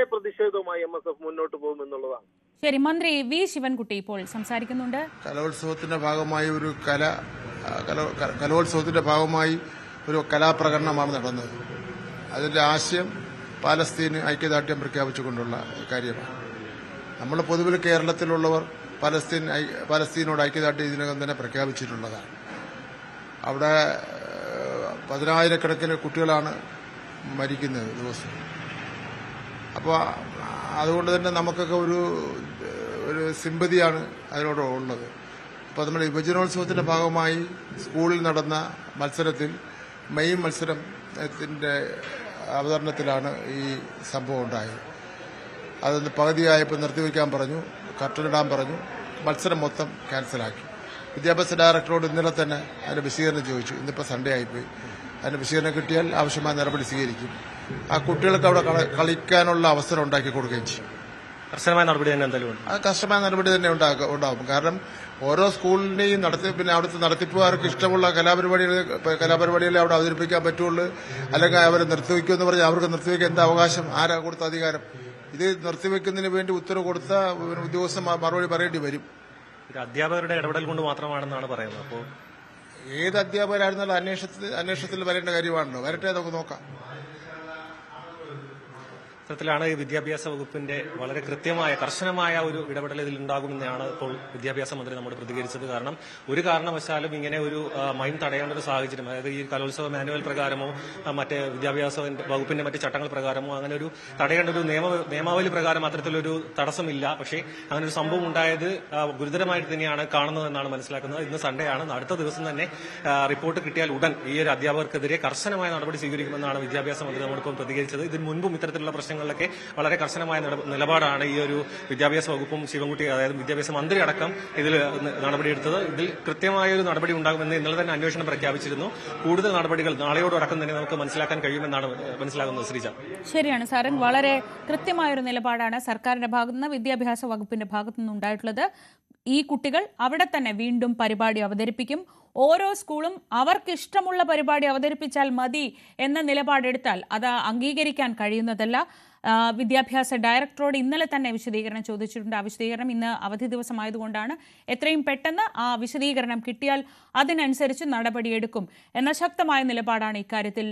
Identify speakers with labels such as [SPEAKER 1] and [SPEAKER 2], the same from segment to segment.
[SPEAKER 1] ശക്തമായ പ്രതിഷേധവുമായി MSF മുന്നോട്ട് പോകുമെന്നുള്ളതാണ്.
[SPEAKER 2] ശരി, മന്ത്രി വി ശിവൻകുട്ടി ഇപ്പോൾ സംസാരിക്കുന്നുണ്ട്.
[SPEAKER 3] കലോത്സവത്തിന്റെ ഭാഗമായി കലോത്സവത്തിന്റെ ഭാഗമായി ഒരു കലാപ്രകടനമാണ് നടന്നത്. അതിന്റെ ആശയം പാലസ്തീന് ഐക്യദാർഢ്യം പ്രഖ്യാപിച്ചുകൊണ്ടുള്ള കാര്യമാണ്. നമ്മൾ പൊതുവിൽ കേരളത്തിലുള്ളവർ പാലസ്തീനോട് ഐക്യദാർഢ്യം ഇതിനകം തന്നെ പ്രഖ്യാപിച്ചിട്ടുള്ളതാണ്. അവിടെ 10,000-കണക്കിന് കുട്ടികളാണ് മരിക്കുന്നത് ദിവസം. അപ്പോൾ അതുകൊണ്ട് തന്നെ നമുക്കൊക്കെ ഒരു സിമ്പതിയാണ് അതിനോട് ഉള്ളത്. അപ്പോൾ നമ്മൾ യുവജനോത്സവത്തിന്റെ ഭാഗമായി സ്കൂളിൽ നടന്ന മത്സരത്തിൽ മെയ് മത്സരത്തിന്റെ അവതരണത്തിലാണ് ഈ സംഭവം ഉണ്ടായത്. അതൊന്ന് പകുതിയായപ്പോൾ നിർത്തിവെക്കാൻ പറഞ്ഞു, കർട്ടനിടാൻ പറഞ്ഞു, മത്സരം മൊത്തം ക്യാൻസലാക്കി. വിദ്യാഭ്യാസ ഡയറക്ടറോട് ഇന്നലെ തന്നെ അതിന്റെ വിശദീകരണം ചോദിച്ചു. ഇന്നിപ്പോൾ സൺഡേ ആയിപ്പോയി. അതിന്റെ വിശദീകരണം കിട്ടിയാൽ ആവശ്യമായ നടപടി സ്വീകരിക്കും. ആ കുട്ടികൾക്ക് അവിടെ കളിക്കാനുള്ള അവസരം ഉണ്ടാക്കി കൊടുക്കുകയും ചെയ്യും.
[SPEAKER 4] കർശനമായ നടപടി തന്നെ എന്തായാലും
[SPEAKER 3] കർശനമായ നടപടി തന്നെ ഉണ്ടാവും. കാരണം ഓരോ സ്കൂളിന്റെയും പിന്നെ അവിടുത്തെ നടത്തിപ്പുകാർക്ക് ഇഷ്ടമുള്ള കലാപരിപാടികളെ അവിടെ അവതരിപ്പിക്കാൻ പറ്റുള്ളൂ. അല്ലെങ്കിൽ അവരെ നിർത്തിവെക്കുമെന്ന് പറഞ്ഞാൽ അവർക്ക് നിർത്തിവെക്കാൻ എന്താ അവകാശം? ആരാ കൊടുത്ത അധികാരം? ഇത് നിർത്തിവെക്കുന്നതിന് വേണ്ടി ഉത്തരവ് കൊടുത്ത ഉദ്യോഗസ്ഥൻ മറുപടി പറയേണ്ടി വരും.
[SPEAKER 4] അധ്യാപകരുടെ ഇടപെടൽ കൊണ്ട് മാത്രമാണെന്നാണ് പറയുന്നത്. അപ്പോൾ
[SPEAKER 3] ഏത് അധ്യാപകരായിരുന്നാലും അന്വേഷണത്തിൽ വരേണ്ട കാര്യമാണല്ലോ. വരട്ടെ, നമുക്ക് നോക്കാം.
[SPEAKER 4] ാണ് വിദ്യാഭ്യാസ വകുപ്പിന്റെ വളരെ കൃത്യമായ കർശനമായ ഒരു ഇടപെടൽ ഇതിൽ ഉണ്ടാകുമെന്നാണ് ഇപ്പോൾ വിദ്യാഭ്യാസ മന്ത്രി നമ്മോട് പ്രതികരിച്ചത്. കാരണം ഒരു കാരണവശാലും ഇങ്ങനെ ഒരു മൈം തടയേണ്ട ഒരു സാഹചര്യം, അതായത് ഈ കലോത്സവ മാനുവൽ പ്രകാരമോ മറ്റേ വിദ്യാഭ്യാസ വകുപ്പിന്റെ മറ്റ് ചട്ടങ്ങൾ പ്രകാരമോ അങ്ങനെ ഒരു തടയേണ്ട ഒരു നിയമാവലി പ്രകാരം അത്തരത്തിലൊരു തടസ്സമില്ല. പക്ഷേ അങ്ങനെ ഒരു സംഭവം ഉണ്ടായത് ഗുരുതരമായിട്ട് തന്നെയാണ് കാണുന്നതെന്നാണ് മനസ്സിലാക്കുന്നത്. ഇന്ന് സൺഡേ ആണ്. അടുത്ത ദിവസം തന്നെ റിപ്പോർട്ട് കിട്ടിയാൽ ഉടൻ ഈ ഒരു അധ്യാപകർക്കെതിരെ കർശനമായ നടപടി സ്വീകരിക്കുമെന്നാണ് വിദ്യാഭ്യാസ മന്ത്രി നമ്മോടൊപ്പം പ്രതികരിച്ചത്. ഇതിന് മുൻപും ഇത്തരത്തിലുള്ള പ്രശ്നങ്ങളിലൊക്കെ വളരെ കർശനമായ നിലപാടാണ് ഈ ഒരു വിദ്യാഭ്യാസ വകുപ്പും ശിവൻകുട്ടി, അതായത് വിദ്യാഭ്യാസ മന്ത്രി അടക്കം ഇതിൽ നടപടിയെടുത്തത്. ഇതിൽ കൃത്യമായ ഒരു നടപടി ഉണ്ടാകുമെന്ന് ഇന്നലെ തന്നെ അന്വേഷണം പ്രഖ്യാപിച്ചിരുന്നു. കൂടുതൽ നടപടികൾ നാളെയോടക്കം തന്നെ നമുക്ക് മനസ്സിലാക്കാൻ കഴിയുമെന്നാണ് മനസ്സിലാകുന്നത്. ശ്രീജ,
[SPEAKER 2] ശരിയാണ് സാരൻ, വളരെ കൃത്യമായൊരു നിലപാടാണ് സർക്കാരിന്റെ ഭാഗത്തുനിന്ന് വിദ്യാഭ്യാസ വകുപ്പിന്റെ ഭാഗത്തുനിന്ന് ഉണ്ടായിട്ടുള്ളത്. ഈ കുട്ടികൾ അവിടെ തന്നെ വീണ്ടും പരിപാടി അവതരിപ്പിക്കും. ഓരോ സ്കൂളും അവർക്കിഷ്ടമുള്ള പരിപാടി അവതരിപ്പിച്ചാൽ മതി എന്ന നിലപാടെടുത്താൽ അത് അംഗീകരിക്കാൻ കഴിയുന്നതല്ല. വിദ്യാഭ്യാസ ഡയറക്ടറോട് ഇന്നലെ തന്നെ വിശദീകരണം ചോദിച്ചിട്ടുണ്ട്. ആ വിശദീകരണം ഇന്ന് അവധി ദിവസമായതുകൊണ്ടാണ്. എത്രയും പെട്ടെന്ന് ആ വിശദീകരണം കിട്ടിയാൽ അതിനനുസരിച്ച് നടപടിയെടുക്കും എന്ന ശക്തമായ നിലപാടാണ് ഇക്കാര്യത്തിൽ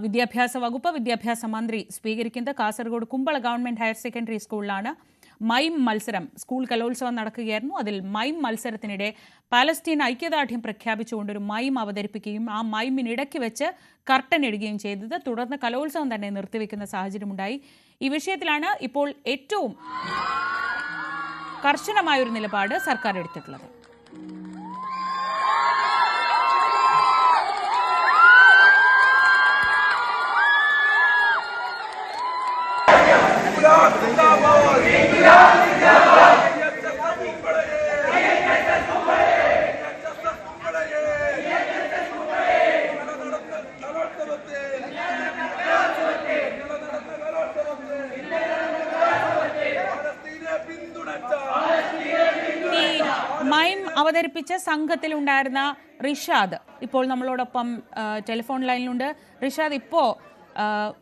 [SPEAKER 2] വിദ്യാഭ്യാസ വകുപ്പ്, വിദ്യാഭ്യാസ മന്ത്രി സ്വീകരിക്കുന്നത്. Kasaragod Kumbla government higher secondary സ്കൂളിലാണ് മൈം മത്സരം. സ്കൂൾ കലോത്സവം നടക്കുകയായിരുന്നു. അതിൽ മൈം മത്സരത്തിനിടെ പാലസ്തീൻ ഐക്യദാർഢ്യം പ്രഖ്യാപിച്ചുകൊണ്ടൊരു മൈം അവതരിപ്പിക്കുകയും ആ മൈമിനിടയ്ക്ക് വെച്ച് കർട്ടൻ ഇടുകയും ചെയ്തത്. തുടർന്ന് കലോത്സവം തന്നെ നിർത്തിവെക്കുന്ന സാഹചര്യമുണ്ടായി. ഈ വിഷയത്തിലാണ് ഇപ്പോൾ ഏറ്റവും കർശനമായൊരു നിലപാട് സർക്കാർ എടുത്തിട്ടുള്ളത്. മൈം അവതരിപ്പിച്ച സംഘത്തിലുണ്ടായിരുന്ന റിഷാദ് ഇപ്പോൾ നമ്മളോടൊപ്പം ടെലിഫോൺ ലൈനിലുണ്ട്. റിഷാദ്, ഇപ്പോ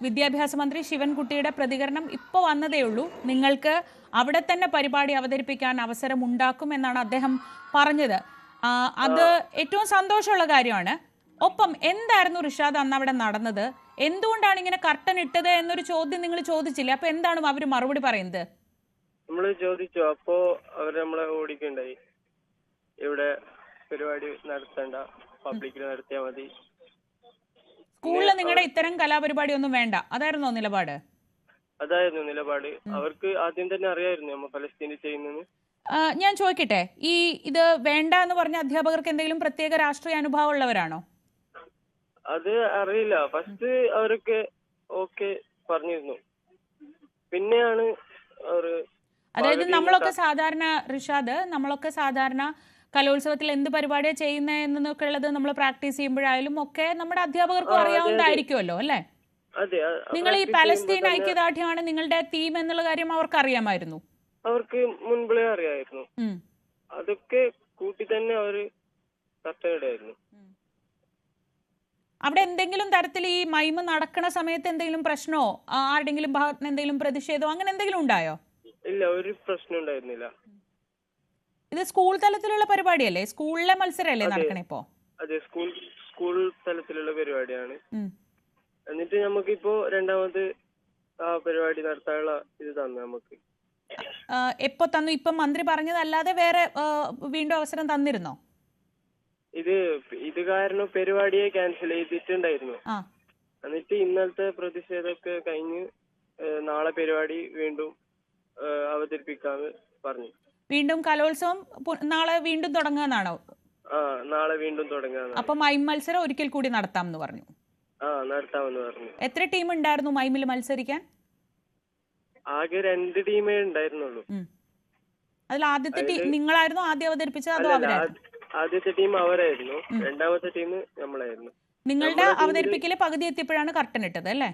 [SPEAKER 2] വിദ്യാഭ്യാസ മന്ത്രി ശിവൻകുട്ടിയുടെ പ്രതികരണം ഇപ്പോൾ വന്നതേ ഉള്ളൂ. നിങ്ങൾക്ക് അവിടെ തന്നെ പരിപാടി അവതരിപ്പിക്കാൻ അവസരം ഉണ്ടാക്കും എന്നാണ് അദ്ദേഹം പറഞ്ഞത്. അത് ഏറ്റവും സന്തോഷമുള്ള കാര്യമാണ്. ഒപ്പം എന്തായിരുന്നു റിഷാദ് അന്ന് അവിടെ നടന്നത്? എന്തുകൊണ്ടാണ് ഇങ്ങനെ കർട്ടൻ ഇട്ടത് എന്നൊരു ചോദ്യം നിങ്ങൾ ചോദിച്ചില്ല? അപ്പൊ എന്താണ് അവർ മറുപടി പറയുന്നത്?
[SPEAKER 5] നമ്മള് ചോദിച്ചു. അപ്പോ അവര് നമ്മളെ ഓടിക്കണ്ടായി. ഇവിടെ പരിപാടി നടത്തണ്ട, പബ്ലിക്കിൽ നടത്തിയാൽ മതി.
[SPEAKER 2] സ്കൂളിൽ നിങ്ങളുടെ ഇത്തരം കലാപരിപാടി ഒന്നും വേണ്ട, അതായിരുന്നോ നിലപാട്?
[SPEAKER 5] അതായിരുന്നു നിലപാട്. അവർക്ക് ആദ്യം തന്നെ അറിയായിരുന്നു നമ്മൾ പലസ്തീനിൽ ചെയ്യുന്നത്.
[SPEAKER 2] ഞാൻ ചോദിക്കട്ടെ, ഇത് വേണ്ട എന്ന് പറഞ്ഞ അധ്യാപകർക്ക് എന്തെങ്കിലും പ്രത്യേക രാഷ്ട്രീയ അനുഭവം ഉള്ളവരാണോ?
[SPEAKER 5] അത് അറിയില്ല. ഫസ്റ്റ് അവരൊക്കെ ഓക്കെ പറഞ്ഞിരുന്നു. പിന്നെയാണ് അവര്,
[SPEAKER 2] അതായത് നമ്മളൊക്കെ സാധാരണ കലോത്സവത്തിൽ എന്ത് പരിപാടിയാണ് ചെയ്യുന്നത് എന്നൊക്കെ ഉള്ളത് നമ്മൾ പ്രാക്ടീസ് ചെയ്യുമ്പോഴായാലും ഒക്കെ നമ്മുടെ അധ്യാപകർക്കും അറിയാവുന്നതായിരിക്കുമല്ലോ, അല്ലേ? നിങ്ങൾ ഈ പാലസ്തീൻ ഐക്യദാർഢ്യമാണ് നിങ്ങളുടെ തീം എന്നുള്ള കാര്യം അവർക്ക് അറിയാമായിരുന്നു?
[SPEAKER 5] അവർക്ക് മുൻപേ അറിയായിരുന്നു. അതൊക്കെ കൂട്ടി തന്നെ അവര് കർട്ടനിടായിരുന്നു.
[SPEAKER 2] അവിടെ എന്തെങ്കിലും തരത്തിൽ ഈ മൈമ് നടക്കണ സമയത്ത് എന്തെങ്കിലും പ്രശ്നമോ ആരുടെങ്കിലും ഭാഗത്ത് നിന്ന് എന്തെങ്കിലും പ്രതിഷേധമോ അങ്ങനെ എന്തെങ്കിലും ഉണ്ടായോ?
[SPEAKER 5] ഇല്ല, ഒരു പ്രശ്നം ഉണ്ടായിരുന്നില്ല.
[SPEAKER 2] ഇത് സ്കൂൾ തലത്തിലുള്ള പരിപാടിയല്ലേ? സ്കൂളിലെ മത്സരമല്ലേ നടക്കണേ ഇപ്പോ?
[SPEAKER 5] അതെ, സ്കൂൾ തലത്തിലുള്ള പരിപാടിയാണ്. എന്നിട്ട് നമുക്കിപ്പോ രണ്ടാമത് ആ പരിപാടി നടത്താനുള്ള ഇത് തന്നു നമുക്ക്.
[SPEAKER 2] എപ്പോ തന്നു? ഇപ്പൊ മന്ത്രി പറഞ്ഞതല്ലാതെ വേറെ വീണ്ടും അവസരം തന്നിരുന്നോ?
[SPEAKER 5] ഇത് കാരണം പരിപാടിയെ ക്യാൻസൽ ചെയ്തിട്ടുണ്ടായിരുന്നു. എന്നിട്ട് ഇന്നലത്തെ പ്രതിഷേധമൊക്കെ കഴിഞ്ഞ് നാളെ പരിപാടി വീണ്ടും അവതരിപ്പിക്കാന്ന് പറഞ്ഞു.
[SPEAKER 2] വീണ്ടും കലോത്സവം നാളെ വീണ്ടും തുടങ്ങാന്നാണോ?
[SPEAKER 5] നാളെ വീണ്ടും തുടങ്ങാന്ന്.
[SPEAKER 2] അപ്പൊ മൈം മത്സരം ഒരിക്കൽ കൂടി നടത്താമെന്ന് പറഞ്ഞു.
[SPEAKER 5] നടത്താമെന്ന് പറഞ്ഞു.
[SPEAKER 2] എത്ര ടീം ഉണ്ടായിരുന്നു മൈമിൽ മത്സരിക്കാൻ?
[SPEAKER 5] ആകെ 2 ടീമേ ഉണ്ടായിരുന്നുള്ളൂ.
[SPEAKER 2] അതിൽ ആദ്യത്തെ ടീം നിങ്ങളായിരുന്നു ആദ്യം അവതരിപ്പിച്ചത് അതോ അവരായിരുന്നു?
[SPEAKER 5] ആദ്യത്തെ ടീം അവരായിരുന്നു, രണ്ടാമത്തെ ടീം നമ്മളായിരുന്നു.
[SPEAKER 2] നിങ്ങളുടെ അവതരിപ്പിക്കല് പകുതി എത്തിയപ്പോഴാണ് കർട്ടൻ ഇട്ടത് അല്ലേ?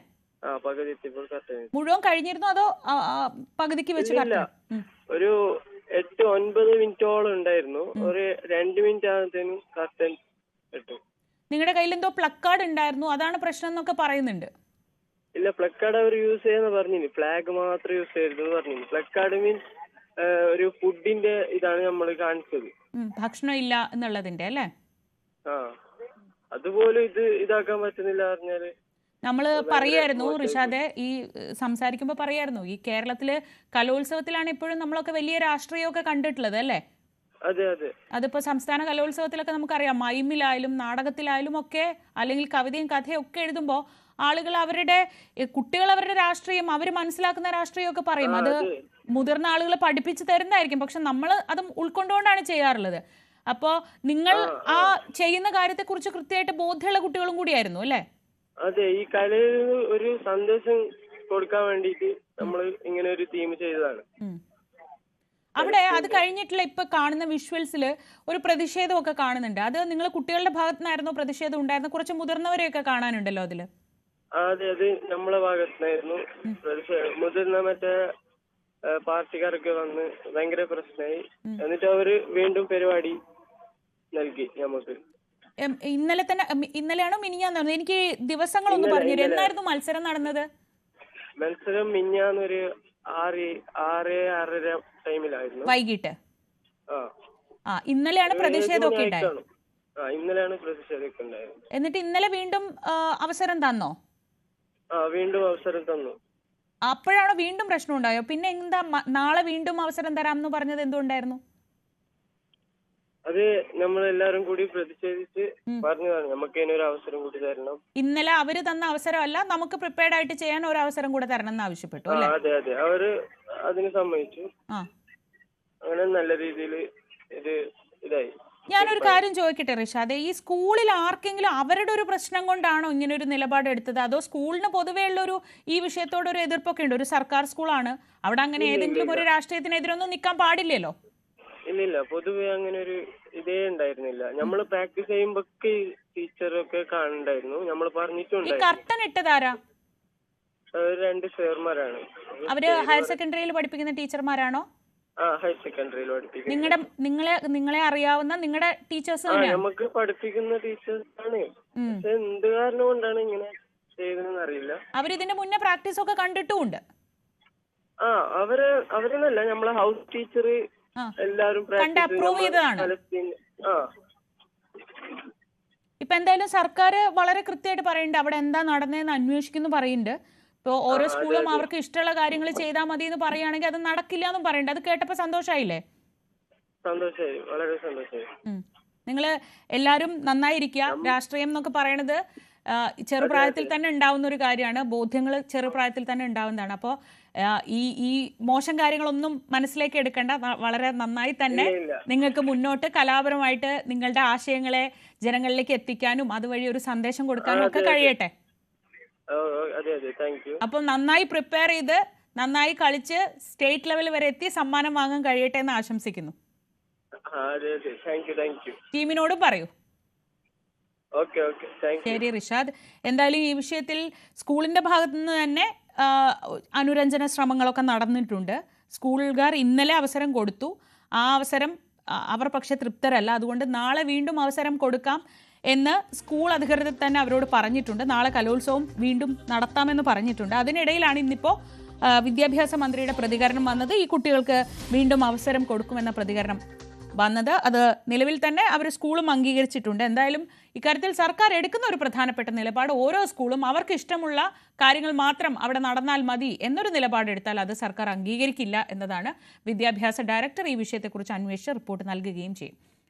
[SPEAKER 5] പകുതി എത്തിയപ്പോൾ കർട്ടൻ.
[SPEAKER 2] മുഴുവൻ കഴിഞ്ഞിരുന്നു അതോ പകുതിക്ക് വെച്ച് കർട്ടൻ?
[SPEAKER 5] ഒരു 8-9 മിനിറ്റോളം ഉണ്ടായിരുന്നു. ഒരു 2 മിനിറ്റ് ആകുമ്പോഴത്തേനും കർട്ടൻ ഇട്ടു.
[SPEAKER 2] നിങ്ങളുടെ കയ്യിൽ എന്തോ പ്ലക്കാർഡ് ഉണ്ടായിരുന്നു, അതാണ് പ്രശ്നം എന്നൊക്കെ പറയുന്നുണ്ട്.
[SPEAKER 5] ഇല്ല, പ്ലക്കാർഡ് അവർ യൂസ് ചെയ്യാന്ന് പറഞ്ഞു. ഫ്ലാഗ് മാത്രം യൂസ് ചെയ്യരുത് പറഞ്ഞു. പ്ലക്കാർഡ് മീൻസ് ഒരു ഫുഡിന്റെ ഇതാണ് നമ്മൾ കാണിച്ചത്.
[SPEAKER 2] ഭക്ഷണം ഇല്ല എന്നുള്ളതിന്റെ അല്ലേ?
[SPEAKER 5] അതുപോലെ ഇതാക്കാൻ പറ്റുന്നില്ല പറഞ്ഞാല്
[SPEAKER 2] നമ്മള് പറയായിരുന്നു റിഷാദെ, ഈ സംസാരിക്കുമ്പോ പറയായിരുന്നു ഈ കേരളത്തില് കലോത്സവത്തിലാണ് ഇപ്പോഴും നമ്മളൊക്കെ വലിയ രാഷ്ട്രീയമൊക്കെ കണ്ടിട്ടുള്ളത് അല്ലേ?
[SPEAKER 5] അതെ അതെ.
[SPEAKER 2] അതിപ്പോ സംസ്ഥാന കലോത്സവത്തിലൊക്കെ നമുക്കറിയാം, മൈമിലായാലും നാടകത്തിലായാലും ഒക്കെ, അല്ലെങ്കിൽ കവിതയും കഥയും ഒക്കെ എഴുതുമ്പോ ആളുകൾ കുട്ടികൾ അവരുടെ രാഷ്ട്രീയം അവർ മനസ്സിലാക്കുന്ന രാഷ്ട്രീയമൊക്കെ പറയും. അത് മുതിർന്ന ആളുകൾ പഠിപ്പിച്ചു തരുന്നതായിരിക്കും, പക്ഷെ നമ്മൾ അത് ഉൾക്കൊണ്ടുകൊണ്ടാണ് ചെയ്യാറുള്ളത്. അപ്പോ നിങ്ങൾ ആ ചെയ്യുന്ന കാര്യത്തെ കുറിച്ച് കൃത്യമായിട്ട് ബോധ്യമുള്ള കുട്ടികളും കൂടിയായിരുന്നു അല്ലേ?
[SPEAKER 5] അതെ, ഈ കലയിൽ ഒരു സന്ദേശം കൊടുക്കാൻ വേണ്ടിയിട്ട് നമ്മൾ ഇങ്ങനെ ഒരു തീം ചെയ്തതാണ്.
[SPEAKER 2] അവിടെ അത് കഴിഞ്ഞിട്ടുള്ള ഇപ്പൊ കാണുന്ന വിഷ്വൽസിൽ ഒരു പ്രതിഷേധമൊക്കെ കാണുന്നുണ്ട്. അത് നിങ്ങൾ കുട്ടികളുടെ ഭാഗത്തു നിന്നായിരുന്നു പ്രതിഷേധം ഉണ്ടായിരുന്നു? കുറച്ച് മുതിർന്നവരെയൊക്കെ കാണാനുണ്ടല്ലോ അതില്.
[SPEAKER 5] അതെ, അത് നമ്മളെ ഭാഗത്തുനിന്നായിരുന്നു. മുതിർന്ന മറ്റേ പാർട്ടിക്കാരൊക്കെ വന്ന് ഭയങ്കര പ്രശ്നമായി. എന്നിട്ട് അവര് വീണ്ടും പരിപാടി നൽകി നമുക്ക്.
[SPEAKER 2] ഇന്നലെയാണോ മിനിഞ്ഞാന്നോ? എനിക്ക് ദിവസങ്ങളൊന്നും പറഞ്ഞുതരും. എന്നായിരുന്നു മത്സരം നടന്നത്?
[SPEAKER 5] മത്സരം മിനിഞ്ഞാന്നൊരു 6-6:30 ടൈമിലായിരുന്നു, വൈകിട്ട്.
[SPEAKER 2] ഇന്നലെയാണ് പ്രതിഷേധമൊക്കെ ഉണ്ടായത്.
[SPEAKER 5] ഇന്നലെയാണ് പ്രതിഷേധമൊക്കെ ഉണ്ടായത്.
[SPEAKER 2] എന്നിട്ട് ഇന്നലെ വീണ്ടും അവസരം തന്നോ?
[SPEAKER 5] വീണ്ടും അവസരം തന്നു.
[SPEAKER 2] അപ്പോഴാണോ വീണ്ടും പ്രശ്നം ഉണ്ടായോ? പിന്നെ എന്താ നാളെ വീണ്ടും അവസരം തരാമെന്ന് പറഞ്ഞത് എന്തുകൊണ്ടായിരുന്നു?
[SPEAKER 5] അത് നമ്മളെല്ലാരും കൂടി പ്രതിഷേധിച്ച് പറഞ്ഞതാണ് നമുക്ക് ഇതിനൊരു അവസരം കൂടി തരണം.
[SPEAKER 2] ഇന്നലെ അവര് തന്ന അവസരമല്ല, നമുക്ക് പ്രിപ്പയർഡ് ആയിട്ട് ചെയ്യാൻ ഒരു അവസരം കൂടെ തരണം എന്ന് ആവശ്യപ്പെട്ടു അല്ലേ?
[SPEAKER 5] അതെ അതെ, അവര് അതിന് സമ്മതിച്ചു. അങ്ങനെ നല്ല രീതിയിൽ ഇതായി.
[SPEAKER 2] ഞാനൊരു കാര്യം ചോദിക്കട്ടെ റിഷാദെ, ഈ സ്കൂളിൽ ആർക്കെങ്കിലും അവരുടെ ഒരു പ്രശ്നം കൊണ്ടാണോ ഇങ്ങനെ ഒരു നിലപാട് എടുത്തത്, അതോ സ്കൂളിന് പൊതുവേ ഉള്ളൊരു ഈ വിഷയത്തോടൊരു എതിർപ്പൊക്കെ ഉണ്ട്? ഒരു സർക്കാർ സ്കൂളാണ്, അവിടെ അങ്ങനെ ഏതെങ്കിലും ഒരു രാഷ്ട്രീയത്തിനെതിരൊന്നും നിൽക്കാൻ പാടില്ലല്ലോ.
[SPEAKER 5] ഇല്ലില്ല, പൊതുവെ അങ്ങനെ ഒരു ഇതേ ഉണ്ടായിരുന്നില്ല. നമ്മൾ പ്രാക്ടീസ് ചെയ്യുമ്പോ ടീച്ചറൊക്കെ കാണണ്ടായിരുന്നു, നമ്മൾ പറഞ്ഞിട്ടുണ്ട്.
[SPEAKER 2] ഈ കർട്ടൻ ഇട്ടതാരാ?
[SPEAKER 5] 2 സാർമാരാണ്.
[SPEAKER 2] അവര് ഹയർ സെക്കൻഡറിയിൽ പഠിപ്പിക്കുന്ന ടീച്ചർമാരാണോ?
[SPEAKER 5] ഹയർ സെക്കൻഡറിയിൽ പഠിപ്പിക്കുന്ന.
[SPEAKER 2] നിങ്ങളെ അറിയാവുന്ന നിങ്ങളുടെ ടീച്ചേഴ്സ്?
[SPEAKER 5] നമുക്ക് പഠിപ്പിക്കുന്ന ടീച്ചേഴ്സാണ്. പക്ഷെ എന്ത് കാരണം കൊണ്ടാണ് ഇങ്ങനെ ചെയ്തതെന്ന് അറിയില്ല.
[SPEAKER 2] അവരിതിന്റെ മുന്നേ പ്രാക്ടീസ് ഒക്കെ കണ്ടിട്ടുമുണ്ട്.
[SPEAKER 5] അവരെന്നല്ല, നമ്മളെ ഹൗസ് ടീച്ചർ എല്ലാരും
[SPEAKER 2] അപ്രൂവ് ചെയ്തതാണ്. ഇപ്പൊ എന്തായാലും സർക്കാർ വളരെ കൃത്യമായിട്ട് പറയുന്നുണ്ട് അവിടെ എന്താ നടന്നതെന്ന് അന്വേഷിക്കുന്നു പറയുന്നുണ്ട്. ഇപ്പൊ ഓരോ സ്കൂളും അവർക്ക് ഇഷ്ടമുള്ള കാര്യങ്ങൾ ചെയ്താൽ മതി എന്ന് പറയുകയാണെങ്കിൽ അത് നടക്കില്ല എന്നും പറയുന്നുണ്ട്. അത് കേട്ടപ്പോ സന്തോഷായില്ലേ?
[SPEAKER 5] സന്തോഷമായി, വളരെ സന്തോഷമായി.
[SPEAKER 2] നിങ്ങൾ എല്ലാവരും നന്നായിരിക്കുക. രാഷ്ട്രീയം എന്നൊക്കെ പറയണത് ചെറുപ്രായത്തിൽ തന്നെ ഉണ്ടാവുന്ന ഒരു കാര്യമാണ്. ബോധ്യങ്ങൾ ചെറുപ്രായത്തിൽ തന്നെ ഉണ്ടാവുന്നതാണ്. അപ്പോൾ ഈ മോശം കാര്യങ്ങളൊന്നും മനസ്സിലേക്ക് എടുക്കേണ്ട. വളരെ നന്നായി തന്നെ നിങ്ങൾക്ക് മുന്നോട്ട് കലാപരമായിട്ട് നിങ്ങളുടെ ആശയങ്ങളെ ജനങ്ങളിലേക്ക് എത്തിക്കാനും അതുവഴി ഒരു സന്ദേശം കൊടുക്കാനും ഒക്കെ കഴിയട്ടെ. അപ്പം നന്നായി പ്രിപ്പയർ ചെയ്ത് നന്നായി കളിച്ച് സ്റ്റേറ്റ് ലെവൽ വരെ എത്തി സമ്മാനം വാങ്ങാൻ കഴിയട്ടെ എന്ന് ആശംസിക്കുന്നു. ടീമിനോടും പറയൂ. ശരി റിഷാദ്, എന്തായാലും ഈ വിഷയത്തിൽ സ്കൂളിന്റെ ഭാഗത്തു നിന്ന് തന്നെ അനുരഞ്ജന ശ്രമങ്ങളൊക്കെ നടന്നിട്ടുണ്ട്. സ്കൂളുകാർ ഇന്നലെ അവസരം കൊടുത്തു. ആ അവസരം അവർ പക്ഷെ തൃപ്തരല്ല. അതുകൊണ്ട് നാളെ വീണ്ടും അവസരം കൊടുക്കാം എന്ന് സ്കൂൾ അധികൃതർ തന്നെ അവരോട് പറഞ്ഞിട്ടുണ്ട്. നാളെ കലോത്സവം വീണ്ടും നടത്താമെന്ന് പറഞ്ഞിട്ടുണ്ട്. അതിനിടയിലാണ് ഇന്നിപ്പോൾ വിദ്യാഭ്യാസ മന്ത്രിയുടെ പ്രതികരണം വന്നത്. ഈ കുട്ടികൾക്ക് വീണ്ടും അവസരം കൊടുക്കുമെന്ന പ്രതികരണം വന്നത്. അത് നിലവിൽ തന്നെ അവർ സ്കൂളും അംഗീകരിച്ചിട്ടുണ്ട്. എന്തായാലും ഇക്കാര്യത്തിൽ സർക്കാർ എടുക്കുന്ന ഒരു പ്രധാനപ്പെട്ട നിലപാട്, ഓരോ സ്കൂളും അവർക്ക് ഇഷ്ടമുള്ള കാര്യങ്ങൾ മാത്രം അവിടെ നടന്നാൽ മതി എന്നൊരു നിലപാടെടുത്താൽ അത് സർക്കാർ അംഗീകരിക്കില്ല എന്നതാണ്. വിദ്യാഭ്യാസ ഡയറക്ടർ ഈ വിഷയത്തെക്കുറിച്ച് അന്വേഷിച്ച് റിപ്പോർട്ട് നൽകുകയും ചെയ്യും.